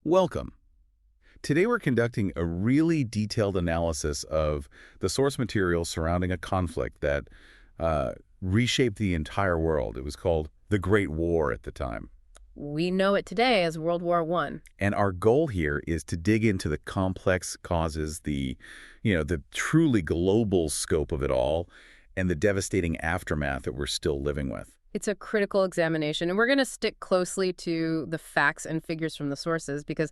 Welcome. Today we're conducting a really detailed analysis of the source material surrounding a conflict that reshaped the entire world. It was called the Great War at the time. We know it today as World War I. And our goal here is to dig into the complex causes, the truly global scope of it all, and the devastating aftermath that we're still living with. It's a critical examination, and we're going to stick closely to the facts and figures from the sources because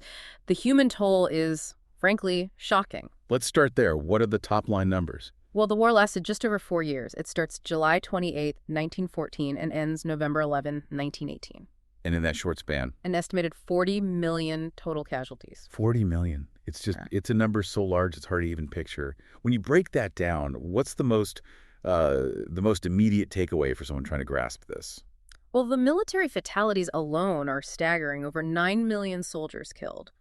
the human toll is, frankly, shocking. Let's start there. What are the top line numbers? Well, the war lasted just over 4 years. It starts July 28, 1914, and ends November 11, 1918. And in that short span? An estimated 40 million total casualties. 40 million. It's a number so large it's hard to even picture. When you break that down, what's the most immediate takeaway for someone trying to grasp this? Well, the military fatalities alone are staggering, over 9 million soldiers killed.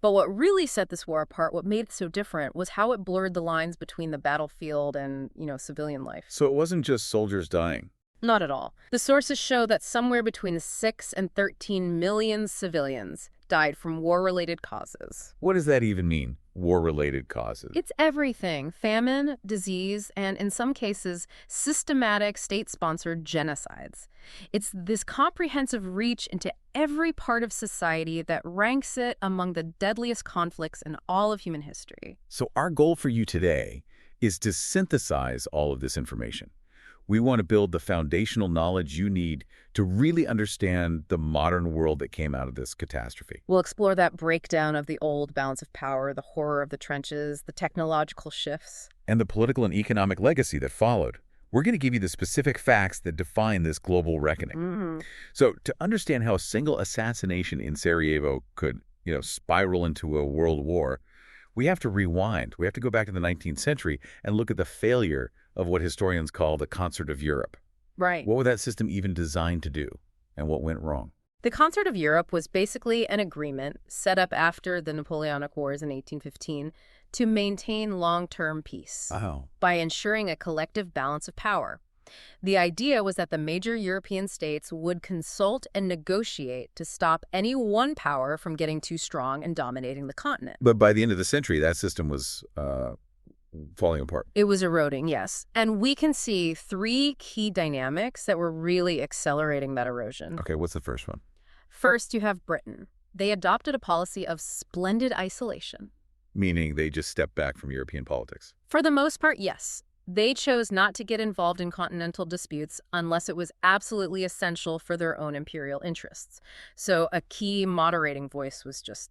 But what really set this war apart, what made it so different, was how it blurred the lines between the battlefield and, civilian life. So it wasn't just soldiers dying. Not at all. The sources show that somewhere between 6 and 13 million civilians died from war-related causes. What does that even mean, war-related causes? It's everything: famine, disease, and in some cases, systematic state-sponsored genocides. It's this comprehensive reach into every part of society that ranks it among the deadliest conflicts in all of human history. So our goal for you today is to synthesize all of this information. We want to build the foundational knowledge you need to really understand the modern world that came out of this catastrophe. We'll explore that breakdown of the old balance of power, the horror of the trenches, the technological shifts, and the political and economic legacy that followed. We're going to give you the specific facts that define this global reckoning. So to understand how a single assassination in Sarajevo could, spiral into a world war, we have to rewind. We have to go back to the 19th century and look at the failure of what historians call the Concert of Europe. Right. What was that system even designed to do, and what went wrong? The Concert of Europe was basically an agreement set up after the Napoleonic Wars in 1815 to maintain long-term peace by ensuring a collective balance of power. The idea was that the major European states would consult and negotiate to stop any one power from getting too strong and dominating the continent. But by the end of the century, that system was falling apart. It was eroding, yes. And we can see 3 key dynamics that were really accelerating that erosion. Okay, what's the first one? First, you have Britain. They adopted a policy of splendid isolation. Meaning they just stepped back from European politics. For the most part, yes. They chose not to get involved in continental disputes unless it was absolutely essential for their own imperial interests. So a key moderating voice was just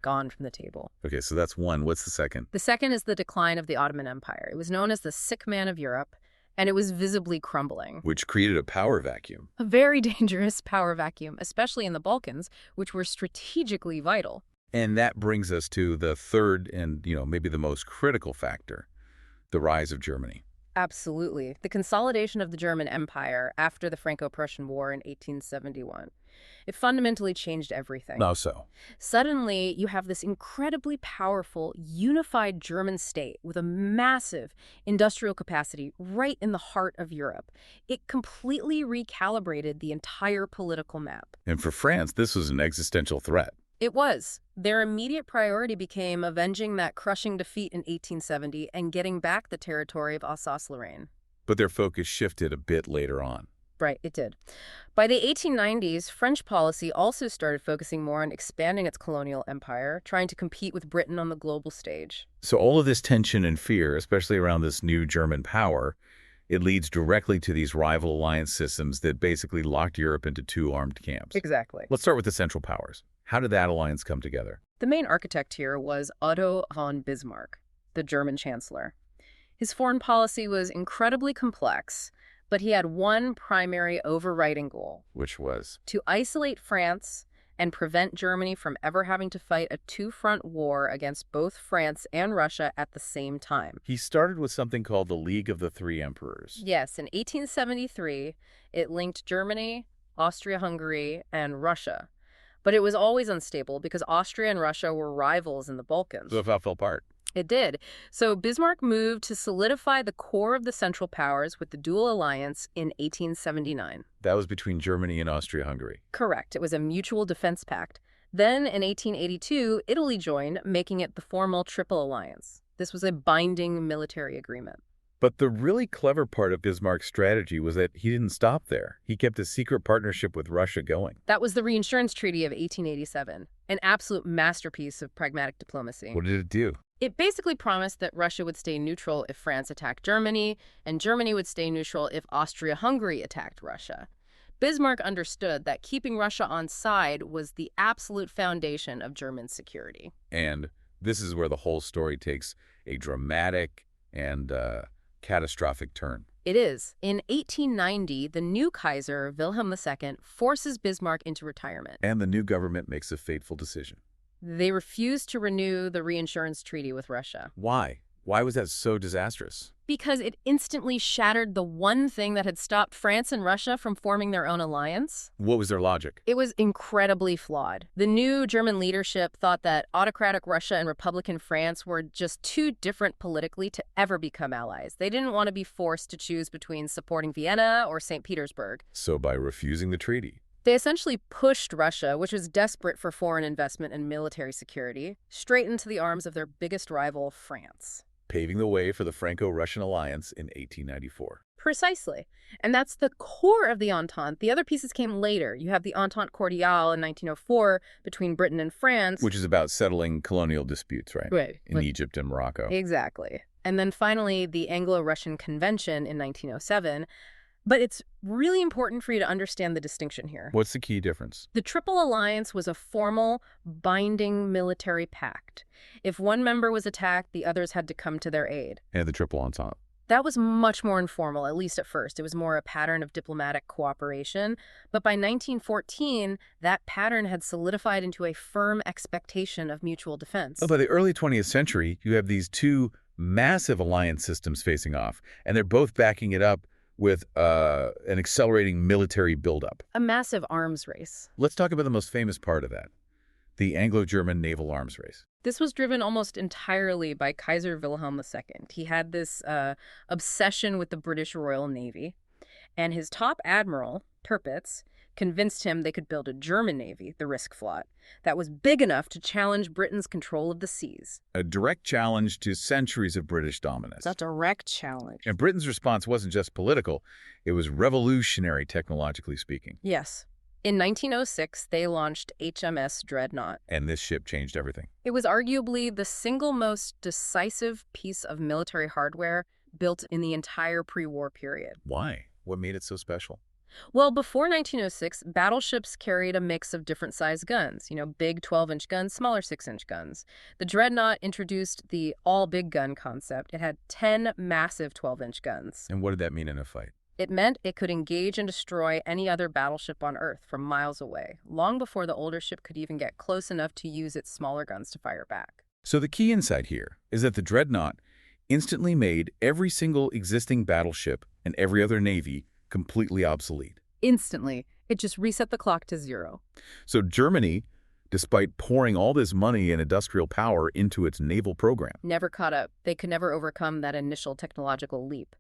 gone from the table. Okay, so that's one. What's the second? The second is the decline of the Ottoman Empire. It was known as the sick man of Europe, and it was visibly crumbling. Which created a power vacuum. A very dangerous power vacuum, especially in the Balkans, which were strategically vital. And that brings us to the third and, maybe the most critical factor, the rise of Germany. Absolutely. The consolidation of the German Empire after the Franco-Prussian War in 1871. It fundamentally changed everything. How so? Suddenly, you have this incredibly powerful, unified German state with a massive industrial capacity right in the heart of Europe. It completely recalibrated the entire political map. And for France, this was an existential threat. It was. Their immediate priority became avenging that crushing defeat in 1870 and getting back the territory of Alsace-Lorraine. But their focus shifted a bit later on. Right, it did. By the 1890s, French policy also started focusing more on expanding its colonial empire, trying to compete with Britain on the global stage. So all of this tension and fear, especially around this new German power, it leads directly to these rival alliance systems that basically locked Europe into 2 armed camps. Exactly. Let's start with the Central Powers. How did that alliance come together? The main architect here was Otto von Bismarck, the German chancellor. His foreign policy was incredibly complex, but he had one primary overriding goal. Which was? To isolate France and prevent Germany from ever having to fight a 2-front war against both France and Russia at the same time. He started with something called the League of the Three Emperors. Yes, in 1873, it linked Germany, Austria-Hungary, and Russia. But it was always unstable because Austria and Russia were rivals in the Balkans. So it fell apart. It did. So Bismarck moved to solidify the core of the Central Powers with the dual alliance in 1879. That was between Germany and Austria-Hungary. Correct. It was a mutual defense pact. Then, in 1882, Italy joined, making it the formal Triple Alliance. This was a binding military agreement. But the really clever part of Bismarck's strategy was that he didn't stop there. He kept a secret partnership with Russia going. That was the Reinsurance Treaty of 1887, an absolute masterpiece of pragmatic diplomacy. What did it do? It basically promised that Russia would stay neutral if France attacked Germany, and Germany would stay neutral if Austria-Hungary attacked Russia. Bismarck understood that keeping Russia on side was the absolute foundation of German security. And this is where the whole story takes a dramatic and catastrophic turn. It is. In 1890, the new Kaiser, Wilhelm II, forces Bismarck into retirement. And the new government makes a fateful decision. They refuse to renew the reinsurance treaty with Russia. Why? Why was that so disastrous? Because it instantly shattered the one thing that had stopped France and Russia from forming their own alliance. What was their logic? It was incredibly flawed. The new German leadership thought that autocratic Russia and Republican France were just too different politically to ever become allies. They didn't want to be forced to choose between supporting Vienna or St. Petersburg. So by refusing the treaty, they essentially pushed Russia, which was desperate for foreign investment and military security, straight into the arms of their biggest rival, France. paving the way for the Franco-Russian alliance in 1894. Precisely. And that's the core of the Entente. The other pieces came later. You have the Entente Cordiale in 1904 between Britain and France. Which is about settling colonial disputes, right? Right. In Egypt and Morocco. Exactly. And then finally, the Anglo-Russian Convention in 1907. But it's really important for you to understand the distinction here. What's the key difference? The Triple Alliance was a formal, binding military pact. If one member was attacked, the others had to come to their aid. And the Triple Entente. That was much more informal, at least at first. It was more a pattern of diplomatic cooperation. But by 1914, that pattern had solidified into a firm expectation of mutual defense. Oh, by the early 20th century, you have these two massive alliance systems facing off, and they're both backing it up with an accelerating military buildup. A massive arms race. Let's talk about the most famous part of that, the Anglo-German naval arms race. This was driven almost entirely by Kaiser Wilhelm II. He had this obsession with the British Royal Navy, and his top admiral, Tirpitz, convinced him they could build a German navy, the Reichsflotte, that was big enough to challenge Britain's control of the seas. A direct challenge to centuries of British dominance. It's a direct challenge. And Britain's response wasn't just political, it was revolutionary, technologically speaking. Yes. In 1906, they launched HMS Dreadnought. And this ship changed everything. It was arguably the single most decisive piece of military hardware built in the entire pre-war period. Why? What made it so special? Well, before 1906, battleships carried a mix of different size guns, big 12-inch guns, smaller 6-inch guns. The Dreadnought introduced the all-big gun concept. It had 10 massive 12-inch guns. And what did that mean in a fight? It meant it could engage and destroy any other battleship on Earth from miles away, long before the older ship could even get close enough to use its smaller guns to fire back. So the key insight here is that the Dreadnought instantly made every single existing battleship and every other navy completely obsolete. Instantly. It just reset the clock to zero. So Germany, despite pouring all this money and industrial power into its naval program, never caught up. They could never overcome that initial technological leap.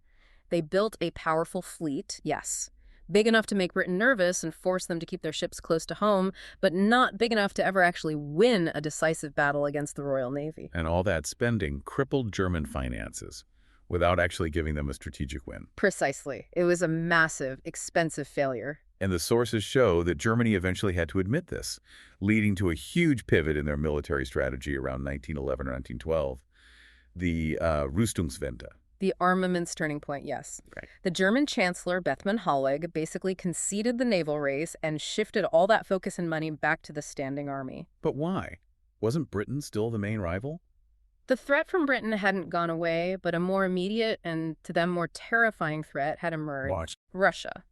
They built a powerful fleet, yes, big enough to make Britain nervous and force them to keep their ships close to home, but not big enough to ever actually win a decisive battle against the Royal Navy. And all that spending crippled German finances without actually giving them a strategic win. Precisely. It was a massive, expensive failure. And the sources show that Germany eventually had to admit this, leading to a huge pivot in their military strategy around 1911 or 1912, the Rüstungswende. The armaments turning point, yes. Right. The German Chancellor, Bethmann Hollweg, basically conceded the naval race and shifted all that focus and money back to the standing army. But why? Wasn't Britain still the main rival? The threat from Britain hadn't gone away, but a more immediate and, to them, more terrifying threat had emerged. Watch. Russia.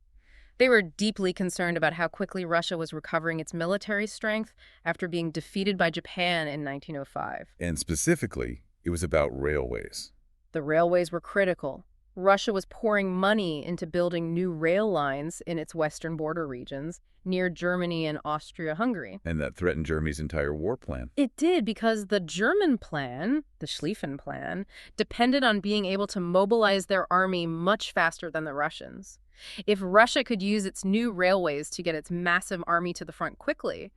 They were deeply concerned about how quickly Russia was recovering its military strength after being defeated by Japan in 1905. And specifically, it was about railways. The railways were critical. Russia was pouring money into building new rail lines in its western border regions near Germany and Austria-Hungary. And that threatened Germany's entire war plan. It did, because the German plan, the Schlieffen Plan, depended on being able to mobilize their army much faster than the Russians. If Russia could use its new railways to get its massive army to the front quickly,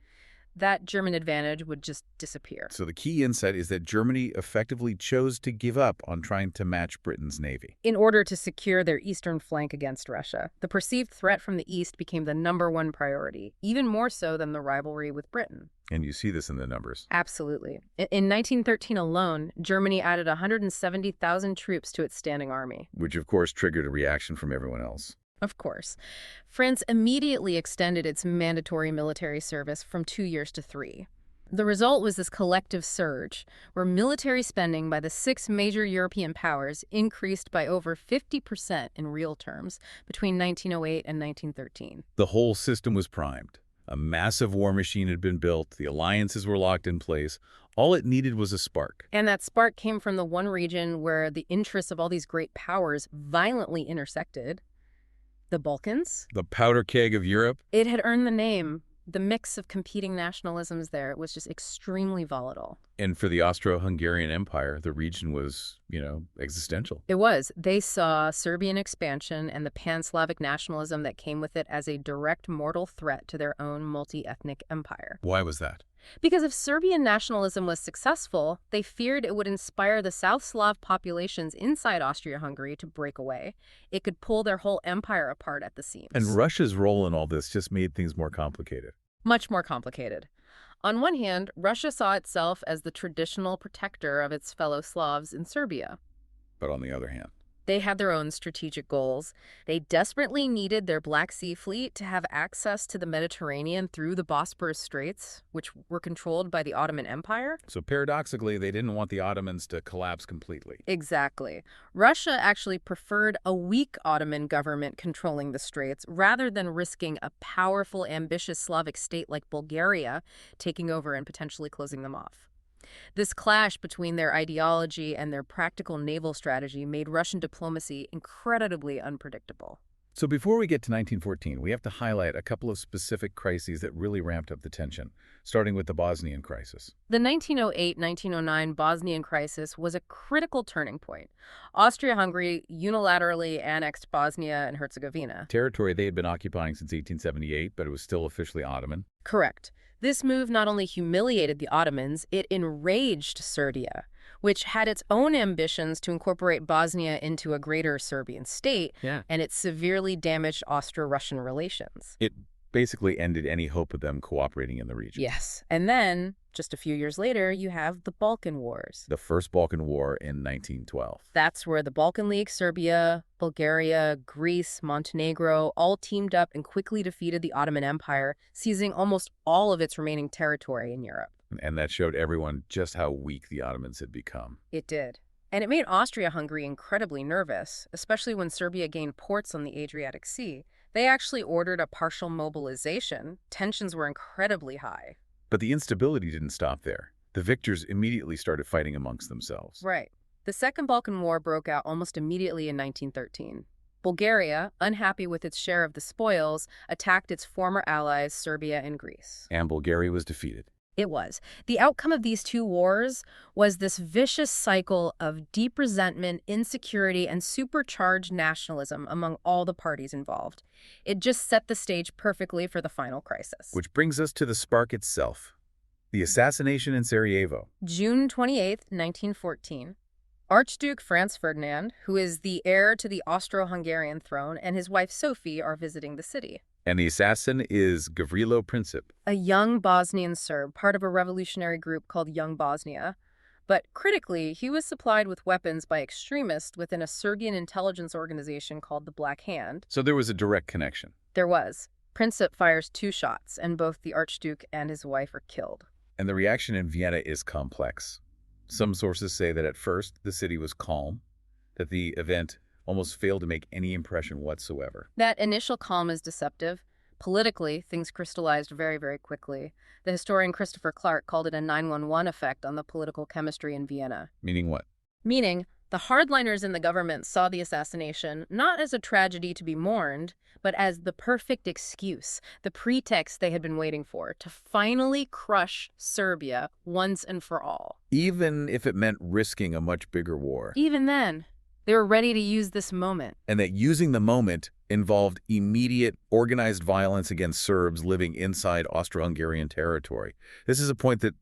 that German advantage would just disappear. So the key insight is that Germany effectively chose to give up on trying to match Britain's navy. In order to secure their eastern flank against Russia, the perceived threat from the east became the #1 priority, even more so than the rivalry with Britain. And you see this in the numbers. Absolutely. In 1913 alone, Germany added 170,000 troops to its standing army. Which, of course, triggered a reaction from everyone else. Of course. France immediately extended its mandatory military service from 2 years to 3. The result was this collective surge, where military spending by the 6 major European powers increased by over 50% in real terms between 1908 and 1913. The whole system was primed. A massive war machine had been built, the alliances were locked in place. All it needed was a spark. And that spark came from the one region where the interests of all these great powers violently intersected. The Balkans? The powder keg of Europe? It had earned the name. The mix of competing nationalisms there was just extremely volatile. And for the Austro-Hungarian Empire, the region was, existential. It was. They saw Serbian expansion and the pan-Slavic nationalism that came with it as a direct mortal threat to their own multi-ethnic empire. Why was that? Because if Serbian nationalism was successful, they feared it would inspire the South Slav populations inside Austria-Hungary to break away. It could pull their whole empire apart at the seams. And Russia's role in all this just made things more complicated. Much more complicated. On one hand, Russia saw itself as the traditional protector of its fellow Slavs in Serbia. But on the other hand, they had their own strategic goals. They desperately needed their Black Sea fleet to have access to the Mediterranean through the Bosporus Straits, which were controlled by the Ottoman Empire. So paradoxically, they didn't want the Ottomans to collapse completely. Exactly. Russia actually preferred a weak Ottoman government controlling the straits rather than risking a powerful, ambitious Slavic state like Bulgaria taking over and potentially closing them off. This clash between their ideology and their practical naval strategy made Russian diplomacy incredibly unpredictable. So before we get to 1914, we have to highlight a couple of specific crises that really ramped up the tension, starting with the Bosnian crisis. The 1908-1909 Bosnian crisis was a critical turning point. Austria-Hungary unilaterally annexed Bosnia and Herzegovina. Territory they had been occupying since 1878, but it was still officially Ottoman. Correct. This move not only humiliated the Ottomans, it enraged Serbia, which had its own ambitions to incorporate Bosnia into a greater Serbian state, and it severely damaged Austro-Russian relations. It basically ended any hope of them cooperating in the region. Yes. And then, just a few years later, you have the Balkan Wars. The First Balkan War in 1912. That's where the Balkan League, Serbia, Bulgaria, Greece, Montenegro all teamed up and quickly defeated the Ottoman Empire, seizing almost all of its remaining territory in Europe. And that showed everyone just how weak the Ottomans had become. It did. And it made Austria-Hungary incredibly nervous, especially when Serbia gained ports on the Adriatic Sea. They actually ordered a partial mobilization. Tensions were incredibly high. But the instability didn't stop there. The victors immediately started fighting amongst themselves. Right. The Second Balkan War broke out almost immediately in 1913. Bulgaria, unhappy with its share of the spoils, attacked its former allies, Serbia and Greece. And Bulgaria was defeated. It was. The outcome of these two wars was this vicious cycle of deep resentment, insecurity, and supercharged nationalism among all the parties involved. It just set the stage perfectly for the final crisis. Which brings us to the spark itself. The assassination in Sarajevo. June 28, 1914. Archduke Franz Ferdinand, who is the heir to the Austro-Hungarian throne, and his wife Sophie are visiting the city. And the assassin is Gavrilo Princip, a young Bosnian Serb, part of a revolutionary group called Young Bosnia. But critically, he was supplied with weapons by extremists within a Serbian intelligence organization called the Black Hand. So there was a direct connection. There was. Princip fires 2 shots, and both the Archduke and his wife are killed. And the reaction in Vienna is complex. Some sources say that at first the city was calm, that the event almost failed to make any impression whatsoever. That initial calm is deceptive. Politically, things crystallized very, very quickly. The historian Christopher Clark called it a 911 effect on the political chemistry in Vienna. Meaning what? Meaning, the hardliners in the government saw the assassination not as a tragedy to be mourned, but as the perfect excuse, the pretext they had been waiting for to finally crush Serbia once and for all. Even if it meant risking a much bigger war. Even then, they were ready to use this moment. And that using the moment involved immediate, organized violence against Serbs living inside Austro-Hungarian territory. This is a point that,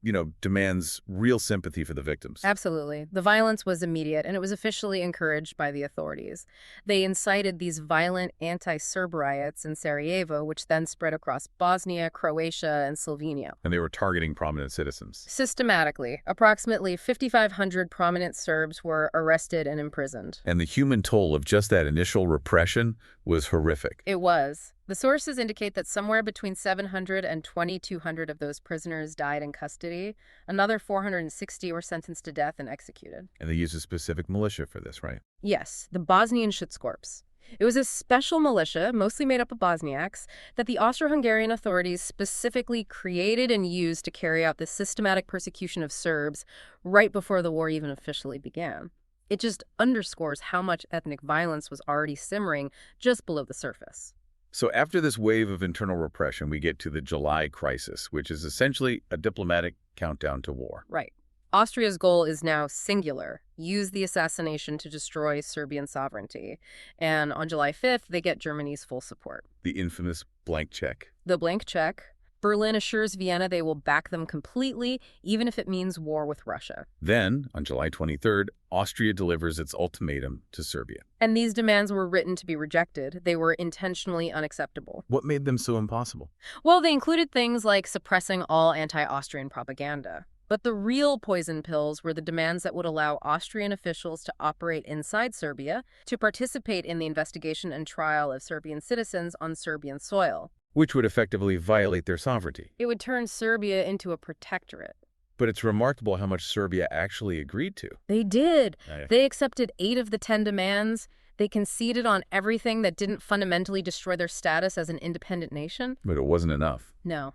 demands real sympathy for the victims. Absolutely. The violence was immediate, and it was officially encouraged by the authorities. They incited these violent anti-Serb riots in Sarajevo, which then spread across Bosnia, Croatia, and Slovenia. And they were targeting prominent citizens. Systematically, approximately 5,500 prominent Serbs were arrested and imprisoned. And the human toll of just that initial repression was horrific. It was. The sources indicate that somewhere between 700 and 2,200 of those prisoners died in custody. Another 460 were sentenced to death and executed. And they used a specific militia for this, right? Yes, the Bosnian Schutzkorps. It was a special militia, mostly made up of Bosniaks, that the Austro-Hungarian authorities specifically created and used to carry out the systematic persecution of Serbs right before the war even officially began. It just underscores how much ethnic violence was already simmering just below the surface. So after this wave of internal repression, we get to the July crisis, which is essentially a diplomatic countdown to war. Right. Austria's goal is now singular: use the assassination to destroy Serbian sovereignty. And on July 5th, they get Germany's full support. The infamous blank check. The blank check. Berlin assures Vienna they will back them completely, even if it means war with Russia. Then, on July 23rd, Austria delivers its ultimatum to Serbia. And these demands were written to be rejected. They were intentionally unacceptable. What made them so impossible? Well, they included things like suppressing all anti-Austrian propaganda. But the real poison pills were the demands that would allow Austrian officials to operate inside Serbia, to participate in the investigation and trial of Serbian citizens on Serbian soil. Which would effectively violate their sovereignty. It would turn Serbia into a protectorate. But it's remarkable how much Serbia actually agreed to. They did. They accepted 8 of the 10 demands. They conceded on everything that didn't fundamentally destroy their status as an independent nation. But it wasn't enough. No.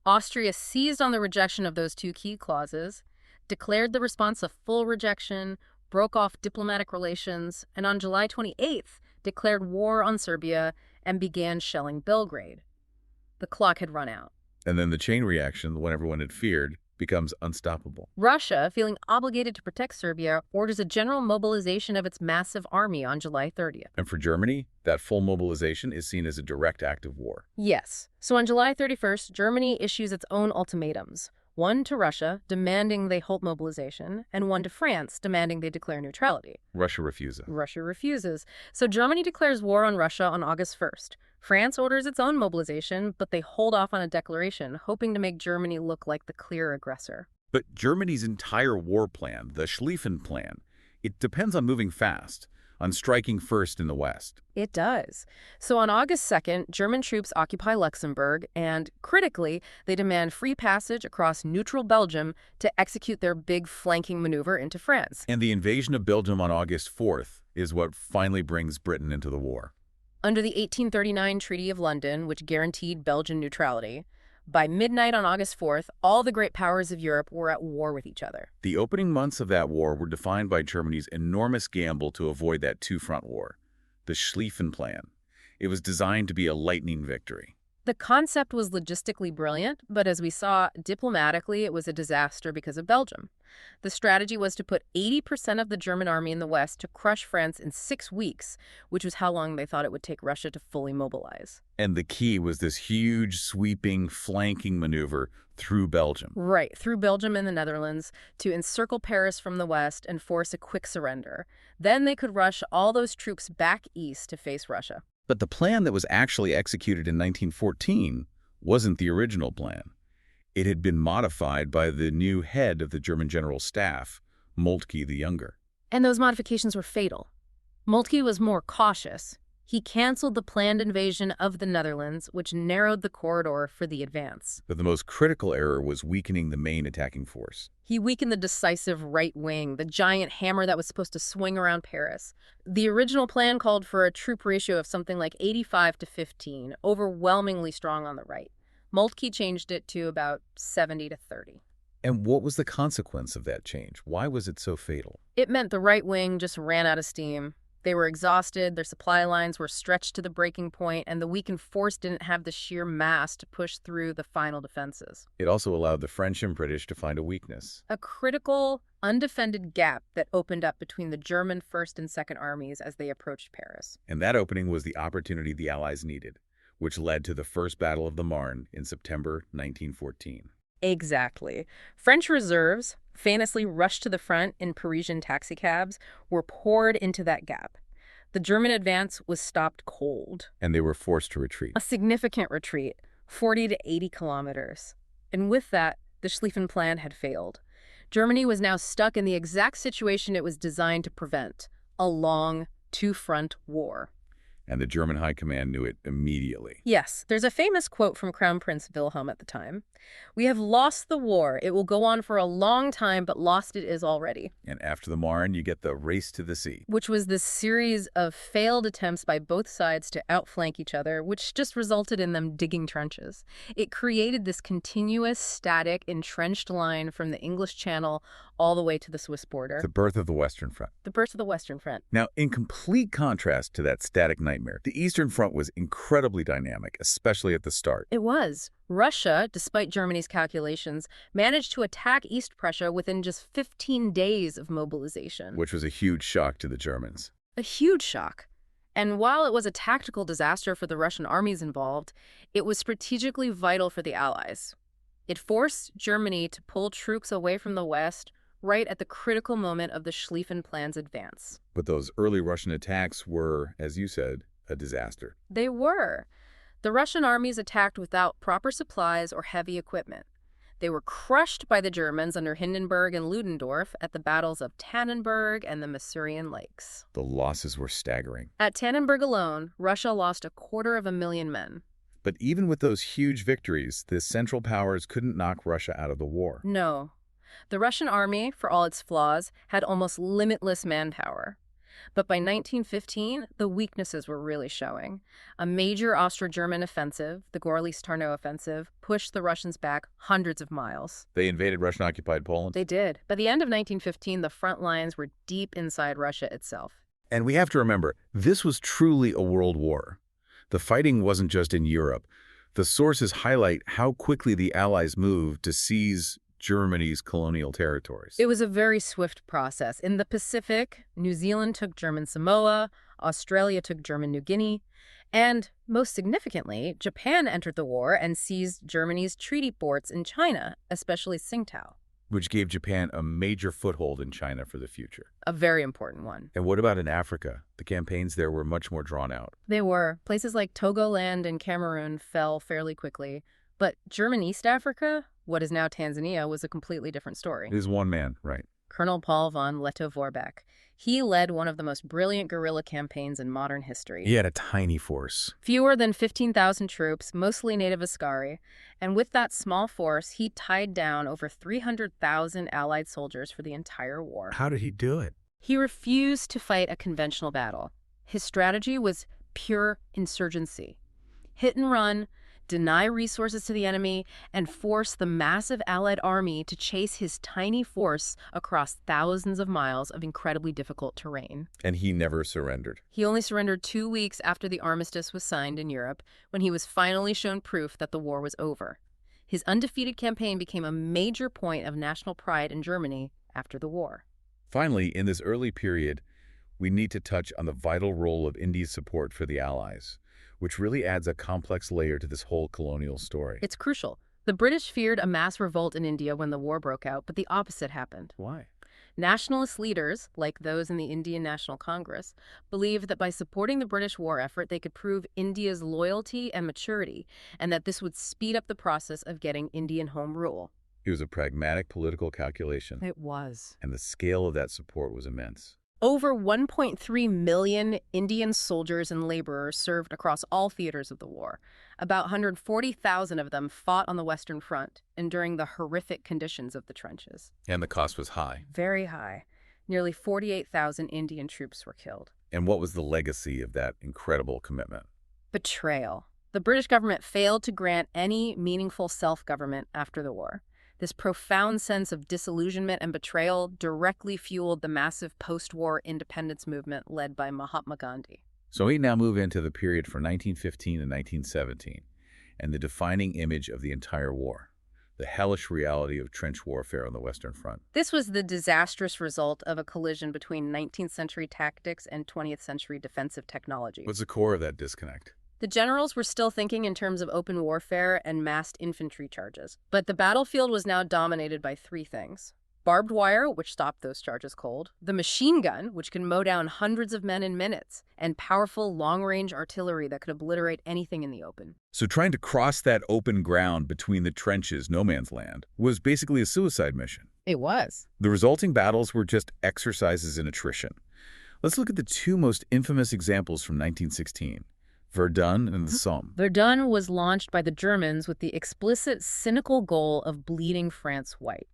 Austria seized on the rejection of those 2 key clauses, declared the response a full rejection, broke off diplomatic relations, and on July 28th, declared war on Serbia and began shelling Belgrade. The clock had run out. And then the chain reaction, what everyone had feared, becomes unstoppable. Russia, feeling obligated to protect Serbia, orders a general mobilization of its massive army on July 30th. And for Germany, that full mobilization is seen as a direct act of war. Yes. So on July 31st, Germany issues its own ultimatums. One to Russia, demanding they halt mobilization, and one to France, demanding they declare neutrality. Russia refuses. Russia refuses. So Germany declares war on Russia on August 1st. France orders its own mobilization, but they hold off on a declaration, hoping to make Germany look like the clear aggressor. But Germany's entire war plan, the Schlieffen Plan, it depends on moving fast, on striking first in the West. It does. So on August 2nd, German troops occupy Luxembourg, and critically, they demand free passage across neutral Belgium to execute their big flanking maneuver into France. And the invasion of Belgium on August 4th is what finally brings Britain into the war. Under the 1839 Treaty of London, which guaranteed Belgian neutrality, by midnight on August 4th, all the great powers of Europe were at war with each other. The opening months of that war were defined by Germany's enormous gamble to avoid that two-front war, the Schlieffen Plan. It was designed to be a lightning victory. The concept was logistically brilliant, but as we saw, diplomatically, it was a disaster because of Belgium. The strategy was to put 80% of the German army in the West to crush France in 6 weeks, which was how long they thought it would take Russia to fully mobilize. And the key was this huge, sweeping, flanking maneuver through Belgium. Right, through Belgium and the Netherlands, to encircle Paris from the west and force a quick surrender. Then they could rush all those troops back east to face Russia. But the plan that was actually executed in 1914 wasn't the original plan. It had been modified by the new head of the German General Staff, Moltke the Younger. And those modifications were fatal. Moltke was more cautious. He canceled the planned invasion of the Netherlands, which narrowed the corridor for the advance. But the most critical error was weakening the main attacking force. He weakened the decisive right wing, the giant hammer that was supposed to swing around Paris. The original plan called for a troop ratio of something like 85 to 15, overwhelmingly strong on the right. Moltke changed it to about 70 to 30. And what was the consequence of that change? Why was it so fatal? It meant the right wing just ran out of steam. They were exhausted, their supply lines were stretched to the breaking point, and the weakened force didn't have the sheer mass to push through the final defenses. It also allowed the French and British to find a weakness. A critical, undefended gap that opened up between the German First and Second Armies as they approached Paris. And that opening was the opportunity the Allies needed, which led to the First Battle of the Marne in September 1914. Exactly. French reserves, famously rushed to the front in Parisian taxicabs, were poured into that gap. The German advance was stopped cold. And they were forced to retreat. A significant retreat, 40 to 80 kilometers. And with that, the Schlieffen Plan had failed. Germany was now stuck in the exact situation it was designed to prevent, a long two-front war. And the German High Command knew it immediately. Yes, there's a famous quote from Crown Prince Wilhelm at the time. "We have lost the war. It will go on for a long time, but lost it is already." And after the Marne, you get the race to the sea. Which was this series of failed attempts by both sides to outflank each other, which just resulted in them digging trenches. It created this continuous, static, entrenched line from the English Channel all the way to the Swiss border. The birth of the Western Front. The birth of the Western Front. Now, in complete contrast to that static nightmare, the Eastern Front was incredibly dynamic, especially at the start. It was. Russia, despite Germany's calculations, managed to attack East Prussia within just 15 days of mobilization. Which was a huge shock to the Germans. A huge shock. And while it was a tactical disaster for the Russian armies involved, it was strategically vital for the Allies. It forced Germany to pull troops away from the West right at the critical moment of the Schlieffen Plan's advance. But those early Russian attacks were, as you said, a disaster. They were. The Russian armies attacked without proper supplies or heavy equipment. They were crushed by the Germans under Hindenburg and Ludendorff at the battles of Tannenberg and the Masurian Lakes. The losses were staggering. At Tannenberg alone, Russia lost 250,000 men. But even with those huge victories, the Central Powers couldn't knock Russia out of the war. No. The Russian army, for all its flaws, had almost limitless manpower. But by 1915, the weaknesses were really showing. A major Austro-German offensive, the Gorlice-Tarnow offensive, pushed the Russians back hundreds of miles. They invaded Russian-occupied Poland? They did. By the end of 1915, the front lines were deep inside Russia itself. And we have to remember, this was truly a world war. The fighting wasn't just in Europe. The sources highlight how quickly the Allies moved to seize Germany's colonial territories. It was a very swift process. In the Pacific, New Zealand took German Samoa, Australia took German New Guinea, and, most significantly, Japan entered the war and seized Germany's treaty ports in China, especially Tsingtao. Which gave Japan a major foothold in China for the future. A very important one. And what about in Africa? The campaigns there were much more drawn out. They were. Places like Togoland and Cameroon fell fairly quickly. But German East Africa, what is now Tanzania, was a completely different story. It is one man, right? Colonel Paul von Lettow-Vorbeck. He led one of the most brilliant guerrilla campaigns in modern history. He had a tiny force. Fewer than 15,000 troops, mostly native Askari. And with that small force, he tied down over 300,000 Allied soldiers for the entire war. How did he do it? He refused to fight a conventional battle. His strategy was pure insurgency. Hit and run, deny resources to the enemy, and force the massive Allied army to chase his tiny force across thousands of miles of incredibly difficult terrain. And he never surrendered. He only surrendered 2 weeks after the armistice was signed in Europe, when he was finally shown proof that the war was over. His undefeated campaign became a major point of national pride in Germany after the war. Finally, in this early period, we need to touch on the vital role of India's support for the Allies, which really adds a complex layer to this whole colonial story. It's crucial. The British feared a mass revolt in India when the war broke out, but the opposite happened. Why? Nationalist leaders, like those in the Indian National Congress, believed that by supporting the British war effort, they could prove India's loyalty and maturity, and that this would speed up the process of getting Indian home rule. It was a pragmatic political calculation. It was. And the scale of that support was immense. Over 1.3 million Indian soldiers and laborers served across all theaters of the war. About 140,000 of them fought on the Western Front, enduring the horrific conditions of the trenches. And the cost was high. Very high. Nearly 48,000 Indian troops were killed. And what was the legacy of that incredible commitment? Betrayal. The British government failed to grant any meaningful self-government after the war. This profound sense of disillusionment and betrayal directly fueled the massive post-war independence movement led by Mahatma Gandhi. So we now move into the period from 1915 to 1917, and the defining image of the entire war, the hellish reality of trench warfare on the Western Front. This was the disastrous result of a collision between 19th century tactics and 20th century defensive technologies. What's the core of that disconnect? The generals were still thinking in terms of open warfare and massed infantry charges, but the battlefield was now dominated by three things. Barbed wire, which stopped those charges cold, the machine gun, which can mow down hundreds of men in minutes, and powerful long-range artillery that could obliterate anything in the open. So trying to cross that open ground between the trenches, no man's land, was basically a suicide mission. It was. The resulting battles were just exercises in attrition. Let's look at the two most infamous examples from 1916. Verdun and the Somme. Verdun was launched by the Germans with the explicit, cynical goal of bleeding France white.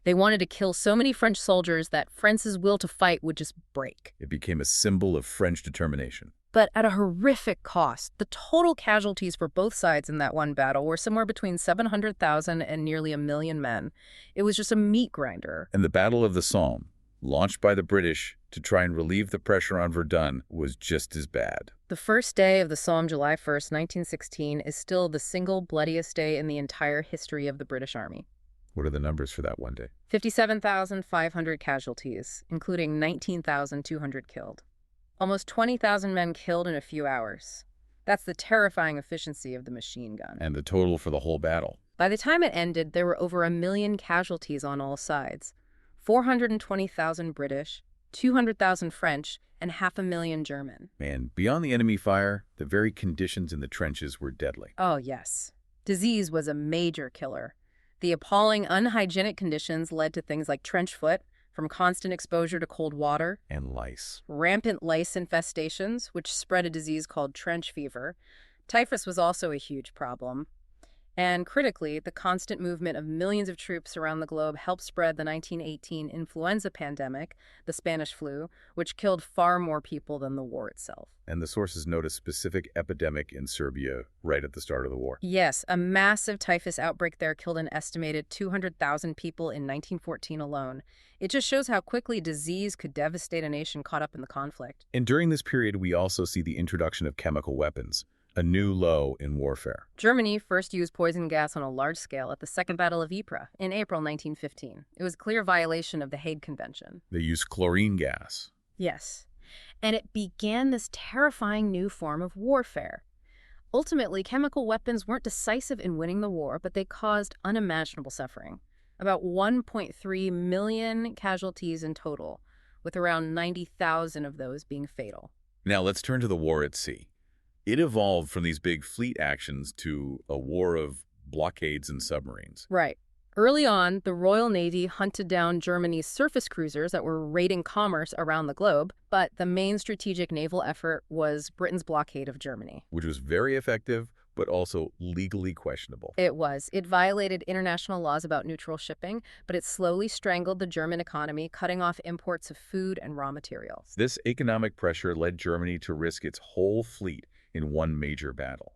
They wanted to kill so many French soldiers that France's will to fight would just break. It became a symbol of French determination. But at a horrific cost. The total casualties for both sides in that one battle were somewhere between 700,000 and nearly 1 million men. It was just a meat grinder. And the Battle of the Somme, launched by the British to try and relieve the pressure on Verdun, was just as bad. The first day of the Somme, July 1st, 1916, is still the single bloodiest day in the entire history of the British Army. What are the numbers for that one day? 57,500 casualties, including 19,200 killed. Almost 20,000 men killed in a few hours. That's the terrifying efficiency of the machine gun. And the total for the whole battle. By the time it ended, there were over 1 million casualties on all sides. 420,000 British, 200,000 French, and 500,000 German. Man, beyond the enemy fire, the very conditions in the trenches were deadly. Oh, yes. Disease was a major killer. The appalling, unhygienic conditions led to things like trench foot, from constant exposure to cold water. And lice. Rampant lice infestations, which spread a disease called trench fever. Typhus was also a huge problem. And critically, the constant movement of millions of troops around the globe helped spread the 1918 influenza pandemic, the Spanish flu, which killed far more people than the war itself. And the sources note a specific epidemic in Serbia right at the start of the war. Yes, a massive typhus outbreak there killed an estimated 200,000 people in 1914 alone. It just shows how quickly disease could devastate a nation caught up in the conflict. And during this period, we also see the introduction of chemical weapons, a new low in warfare. Germany first used poison gas on a large scale at the Second Battle of Ypres in April 1915. It was a clear violation of the Hague Convention. They used chlorine gas. Yes. And it began this terrifying new form of warfare. Ultimately, chemical weapons weren't decisive in winning the war, but they caused unimaginable suffering. About 1.3 million casualties in total, with around 90,000 of those being fatal. Now let's turn to the war at sea. It evolved from these big fleet actions to a war of blockades and submarines. Right. Early on, the Royal Navy hunted down Germany's surface cruisers that were raiding commerce around the globe, but the main strategic naval effort was Britain's blockade of Germany. Which was very effective, but also legally questionable. It was. It violated international laws about neutral shipping, but it slowly strangled the German economy, cutting off imports of food and raw materials. This economic pressure led Germany to risk its whole fleet in one major battle,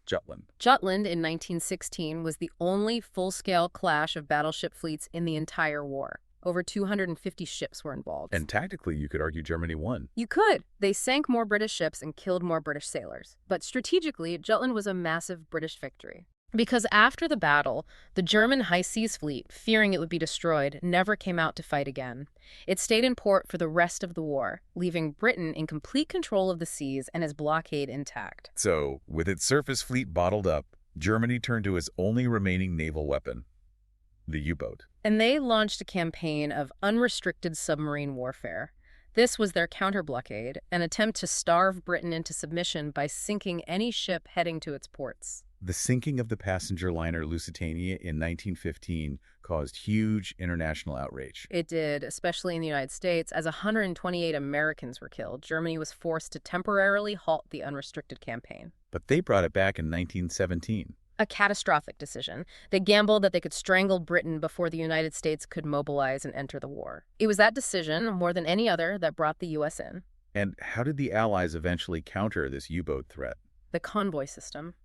Jutland. Jutland in 1916 was the only full-scale clash of battleship fleets in the entire war. Over 250 ships were involved. And tactically, you could argue Germany won. You could. They sank more British ships and killed more British sailors. But strategically, Jutland was a massive British victory. Because after the battle, the German high seas fleet, fearing it would be destroyed, never came out to fight again. It stayed in port for the rest of the war, leaving Britain in complete control of the seas and its blockade intact. So, with its surface fleet bottled up, Germany turned to its only remaining naval weapon, the U-boat. And they launched a campaign of unrestricted submarine warfare. This was their counter-blockade, an attempt to starve Britain into submission by sinking any ship heading to its ports. The sinking of the passenger liner Lusitania in 1915 caused huge international outrage. It did, especially in the United States. As 128 Americans were killed, Germany was forced to temporarily halt the unrestricted campaign. But they brought it back in 1917. A catastrophic decision. They gambled that they could strangle Britain before the United States could mobilize and enter the war. It was that decision, more than any other, that brought the U.S. in. And how did the Allies eventually counter this U-boat threat? The convoy system.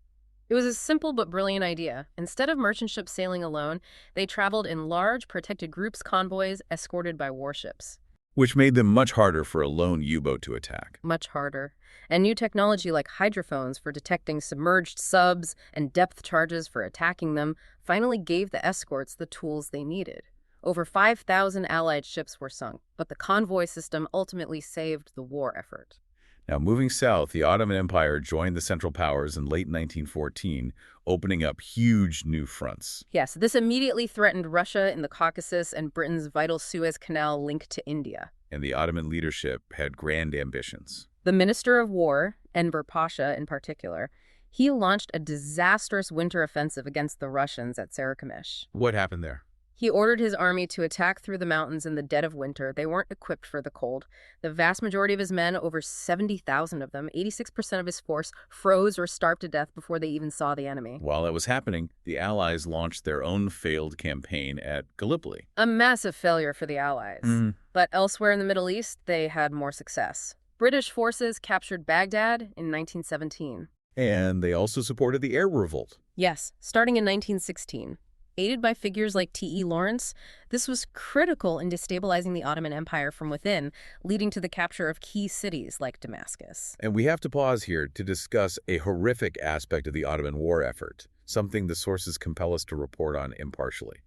It was a simple but brilliant idea. Instead of merchant ships sailing alone, they traveled in large, protected groups convoys escorted by warships. Which made them much harder for a lone U-boat to attack. Much harder. And new technology like hydrophones for detecting submerged subs and depth charges for attacking them finally gave the escorts the tools they needed. Over 5,000 Allied ships were sunk, but the convoy system ultimately saved the war effort. Now, moving south, the Ottoman Empire joined the Central Powers in late 1914, opening up huge new fronts. Yes, this immediately threatened Russia in the Caucasus and Britain's vital Suez Canal link to India. And the Ottoman leadership had grand ambitions. The Minister of War, Enver Pasha in particular, he launched a disastrous winter offensive against the Russians at Sarajevo. What happened there? He ordered his army to attack through the mountains in the dead of winter. They weren't equipped for the cold. The vast majority of his men, over 70,000 of them, 86% of his force, froze or starved to death before they even saw the enemy. While that was happening, the Allies launched their own failed campaign at Gallipoli. A massive failure for the Allies. But elsewhere in the Middle East, they had more success. British forces captured Baghdad in 1917. And they also supported the air revolt. Yes, starting in 1916. Aided by figures like T.E. Lawrence, this was critical in destabilizing the Ottoman Empire from within, leading to the capture of key cities like Damascus. And we have to pause here to discuss a horrific aspect of the Ottoman war effort, something the sources compel us to report on impartially: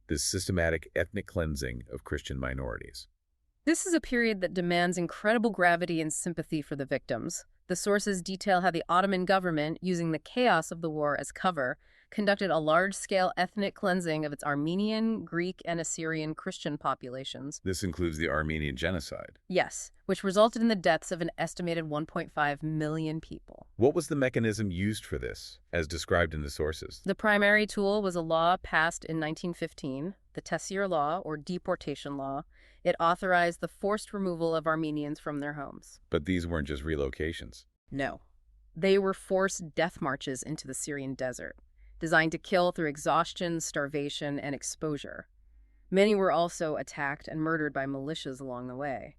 this systematic ethnic cleansing of Christian minorities. This is a period that demands incredible gravity and sympathy for the victims. The sources detail how the Ottoman government, using the chaos of the war as cover, conducted a large-scale ethnic cleansing of its Armenian, Greek, and Assyrian Christian populations. This includes the Armenian genocide. Yes, which resulted in the deaths of an estimated 1.5 million people. What was the mechanism used for this, as described in the sources? The primary tool was a law passed in 1915, the Tessier Law, or deportation law. It authorized the forced removal of Armenians from their homes. But these weren't just relocations. No. They were forced death marches into the Syrian desert, designed to kill through exhaustion, starvation, and exposure. Many were also attacked and murdered by militias along the way.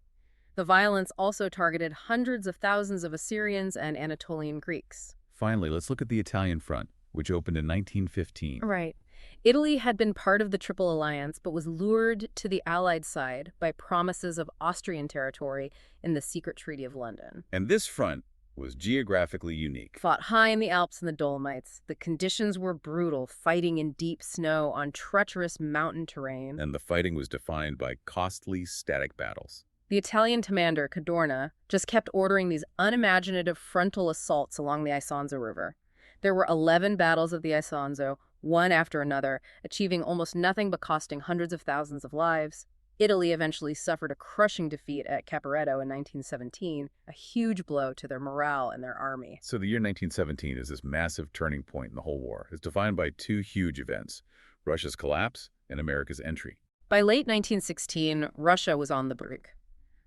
The violence also targeted hundreds of thousands of Assyrians and Anatolian Greeks. Finally, let's look at the Italian front, which opened in 1915. Right. Italy had been part of the Triple Alliance, but was lured to the Allied side by promises of Austrian territory in the secret Treaty of London. And this front was geographically unique. Fought high in the Alps and the Dolomites. The conditions were brutal, fighting in deep snow on treacherous mountain terrain. And the fighting was defined by costly static battles. The Italian commander, Cadorna, just kept ordering these unimaginative frontal assaults along the Isonzo River. There were 11 battles of the Isonzo, one after another, achieving almost nothing but costing hundreds of thousands of lives. Italy eventually suffered a crushing defeat at Caporetto in 1917, a huge blow to their morale and their army. So the year 1917 is this massive turning point in the whole war. It's defined by two huge events: Russia's collapse and America's entry. By late 1916, Russia was on the brink.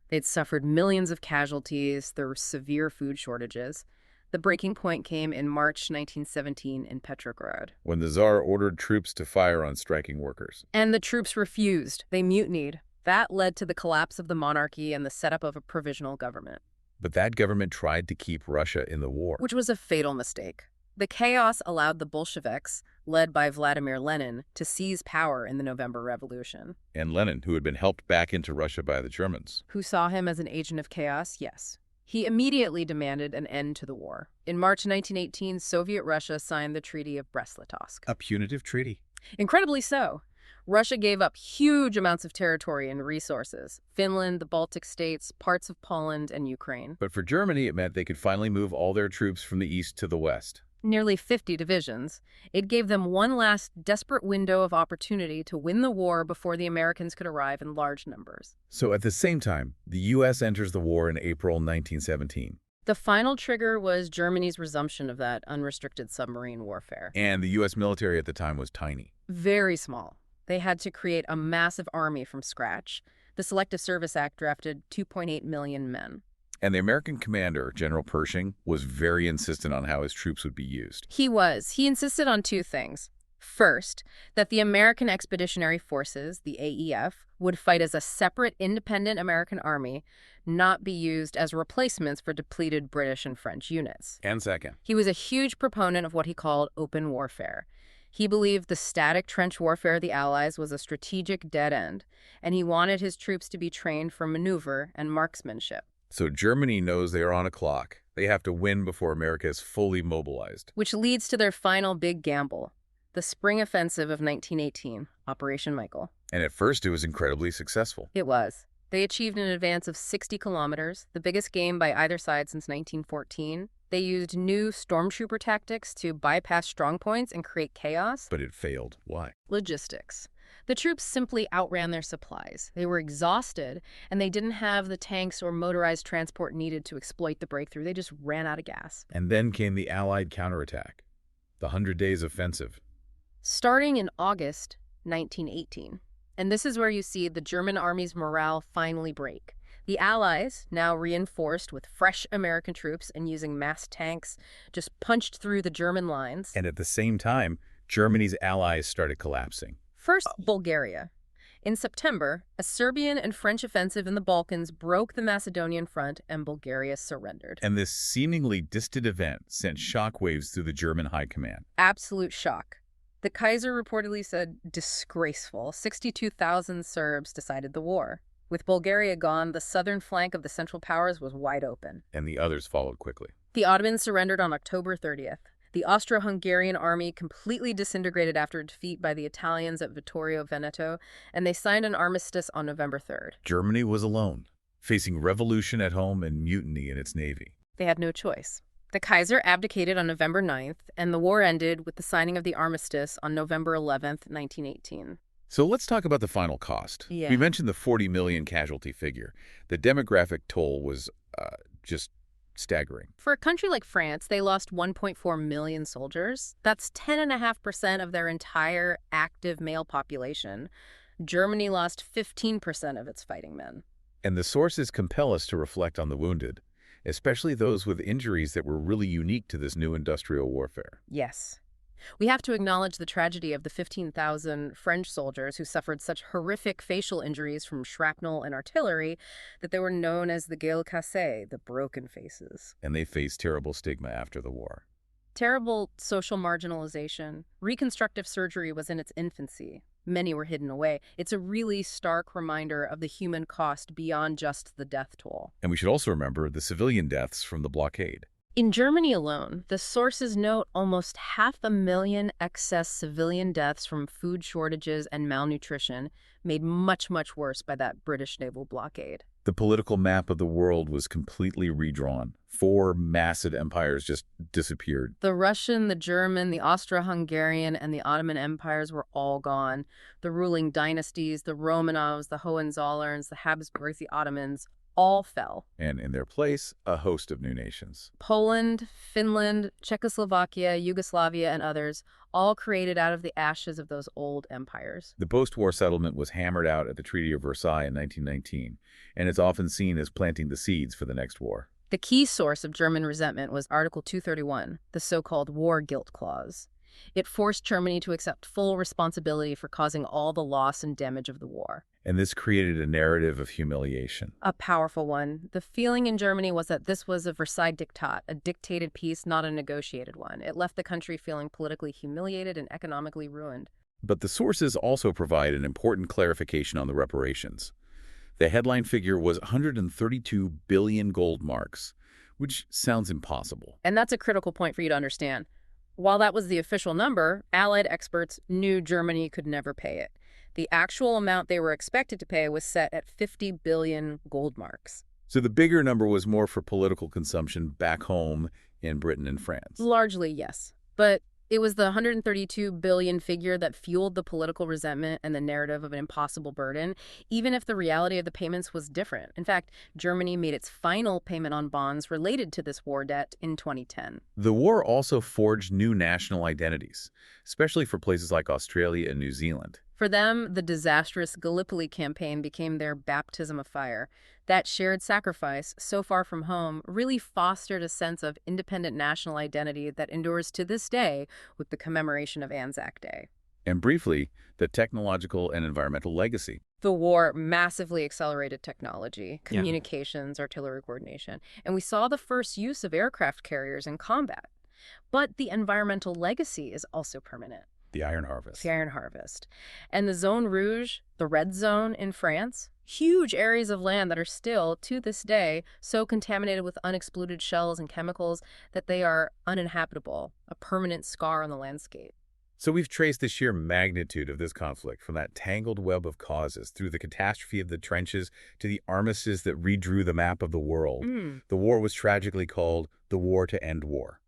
They'd suffered millions of casualties. There were severe food shortages. The breaking point came in March 1917 in Petrograd, when the Tsar ordered troops to fire on striking workers. And the troops refused. They mutinied. That led to the collapse of the monarchy and the setup of a provisional government. But that government tried to keep Russia in the war, which was a fatal mistake. The chaos allowed the Bolsheviks, led by Vladimir Lenin, to seize power in the November Revolution. And Lenin, who had been helped back into Russia by the Germans. Who saw him as an agent of chaos? Yes. He immediately demanded an end to the war. In March 1918, Soviet Russia signed the Treaty of Brest-Litovsk. A punitive treaty. Incredibly so. Russia gave up huge amounts of territory and resources: Finland, the Baltic states, parts of Poland, and Ukraine. But for Germany, it meant they could finally move all their troops from the east to the west. Nearly 50 divisions. It gave them one last desperate window of opportunity to win the war before the Americans could arrive in large numbers. So at the same time, the U.S. enters the war in April 1917. The final trigger was Germany's resumption of that unrestricted submarine warfare. And the U.S. military at the time was tiny. Very small. They had to create a massive army from scratch. The Selective Service Act drafted 2.8 million men. And the American commander, General Pershing, was very insistent on how his troops would be used. He was. He insisted on two things. First, that the American Expeditionary Forces, the AEF, would fight as a separate independent American army, not be used as replacements for depleted British and French units. And second, He was a huge proponent of what he called open warfare. He believed the static trench warfare of the Allies was a strategic dead end, and he wanted his troops to be trained for maneuver and marksmanship. so Germany knows they are on a clock. They have to win before America is fully mobilized. Which leads to their final big gamble, the spring offensive of 1918, Operation Michael. And at first, it was incredibly successful. It was. They achieved an advance of 60 kilometers, the biggest gain by either side since 1914. They used new stormtrooper tactics to bypass strongpoints and create chaos. But it failed. Why? Logistics. The troops simply outran their supplies. They were exhausted, and they didn't have the tanks or motorized transport needed to exploit the breakthrough. They just ran out of gas. And then came the Allied counterattack, the 100 Days Offensive. Starting in August 1918. And this is where you see the German army's morale finally break. The Allies, now reinforced with fresh American troops and using mass tanks, just punched through the German lines. And at the same time, Germany's allies started collapsing. First, Bulgaria. In September, a Serbian and French offensive in the Balkans broke the Macedonian front and Bulgaria surrendered. And this seemingly distant event sent shockwaves through the German high command. Absolute shock. The Kaiser reportedly said, disgraceful. 62,000 Serbs decided the war. With Bulgaria gone, the southern flank of the Central Powers was wide open. And the others followed quickly. The Ottomans surrendered on October 30th. The Austro-Hungarian army completely disintegrated after a defeat by the Italians at Vittorio Veneto, and they signed an armistice on November 3rd. Germany was alone, facing revolution at home and mutiny in its navy. They had no choice. The Kaiser abdicated on November 9th, and the war ended with the signing of the armistice on November 11th, 1918. So let's talk about the final cost. Yeah. We mentioned the 40 million casualty figure. The demographic toll was just staggering. For a country like France, they lost 1.4 million soldiers. That's 10.5% of their entire active male population. Germany lost 15% of its fighting men. And the sources compel us to reflect on the wounded, especially those with injuries that were really unique to this new industrial warfare. Yes. We have to acknowledge the tragedy of the 15,000 French soldiers who suffered such horrific facial injuries from shrapnel and artillery that they were known as the gueules cassées, the broken faces. And they faced terrible stigma after the war. Terrible social marginalization. Reconstructive surgery was in its infancy. Many were hidden away. It's a really stark reminder of the human cost beyond just the death toll. And we should also remember the civilian deaths from the blockade. In Germany alone, the sources note almost 500,000 excess civilian deaths from food shortages and malnutrition, made much, much worse by that British naval blockade. The political map of the world was completely redrawn. 4 massive empires just disappeared. The Russian, the German, the Austro-Hungarian, and the Ottoman empires were all gone. The ruling dynasties, the Romanovs, the Hohenzollerns, the Habsburgs, the Ottomans, all fell. And in their place, a host of new nations. Poland, Finland, Czechoslovakia, Yugoslavia, and others, all created out of the ashes of those old empires. The post-war settlement was hammered out at the Treaty of Versailles in 1919, and it's often seen as planting the seeds for the next war. The key source of German resentment was Article 231, the so-called war guilt clause. It forced Germany to accept full responsibility for causing all the loss and damage of the war. And this created a narrative of humiliation. A powerful one. The feeling in Germany was that this was a Versailles diktat, a dictated peace, not a negotiated one. It left the country feeling politically humiliated and economically ruined. But the sources also provide an important clarification on the reparations. The headline figure was 132 billion gold marks, which sounds impossible. And that's a critical point for you to understand. While that was the official number, Allied experts knew Germany could never pay it. The actual amount they were expected to pay was set at 50 billion gold marks. So the bigger number was more for political consumption back home in Britain and France. Largely, yes. But it was the 132 billion figure that fueled the political resentment and the narrative of an impossible burden, even if the reality of the payments was different. In fact, Germany made its final payment on bonds related to this war debt in 2010. The war also forged new national identities, especially for places like Australia and New Zealand. For them, the disastrous Gallipoli campaign became their baptism of fire. That shared sacrifice, so far from home, really fostered a sense of independent national identity that endures to this day with the commemoration of Anzac Day. And briefly, the technological and environmental legacy. The war massively accelerated technology, Yeah. communications, artillery coordination, and we saw the first use of aircraft carriers in combat. But the environmental legacy is also permanent. The Iron Harvest. The Iron Harvest. And the Zone Rouge, the Red Zone in France, huge areas of land that are still, to this day, so contaminated with unexploded shells and chemicals that they are uninhabitable, a permanent scar on the landscape. So we've traced the sheer magnitude of this conflict from that tangled web of causes through the catastrophe of the trenches to the armistice that redrew the map of the world. The war was tragically called the War to End War.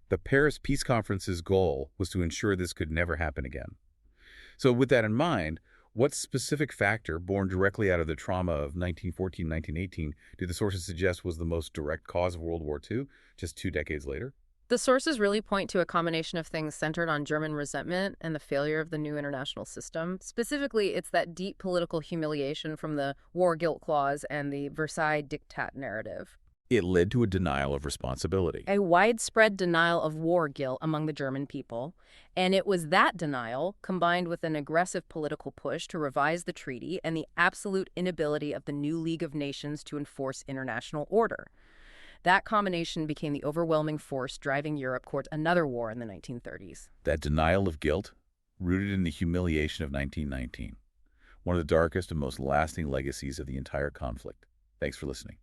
The Paris Peace Conference's goal was to ensure this could never happen again. So with that in mind, what specific factor, born directly out of the trauma of 1914-1918, do the sources suggest was the most direct cause of World War II, just 2 decades later? The sources really point to a combination of things centered on German resentment and the failure of the new international system. Specifically, it's that deep political humiliation from the war guilt clause and the Versailles diktat narrative. It led to a denial of responsibility. A widespread denial of war guilt among the German people. And it was that denial, combined with an aggressive political push to revise the treaty and the absolute inability of the new League of Nations to enforce international order. That combination became the overwhelming force driving Europe towards another war in the 1930s. That denial of guilt, rooted in the humiliation of 1919. One of the darkest and most lasting legacies of the entire conflict. Thanks for listening.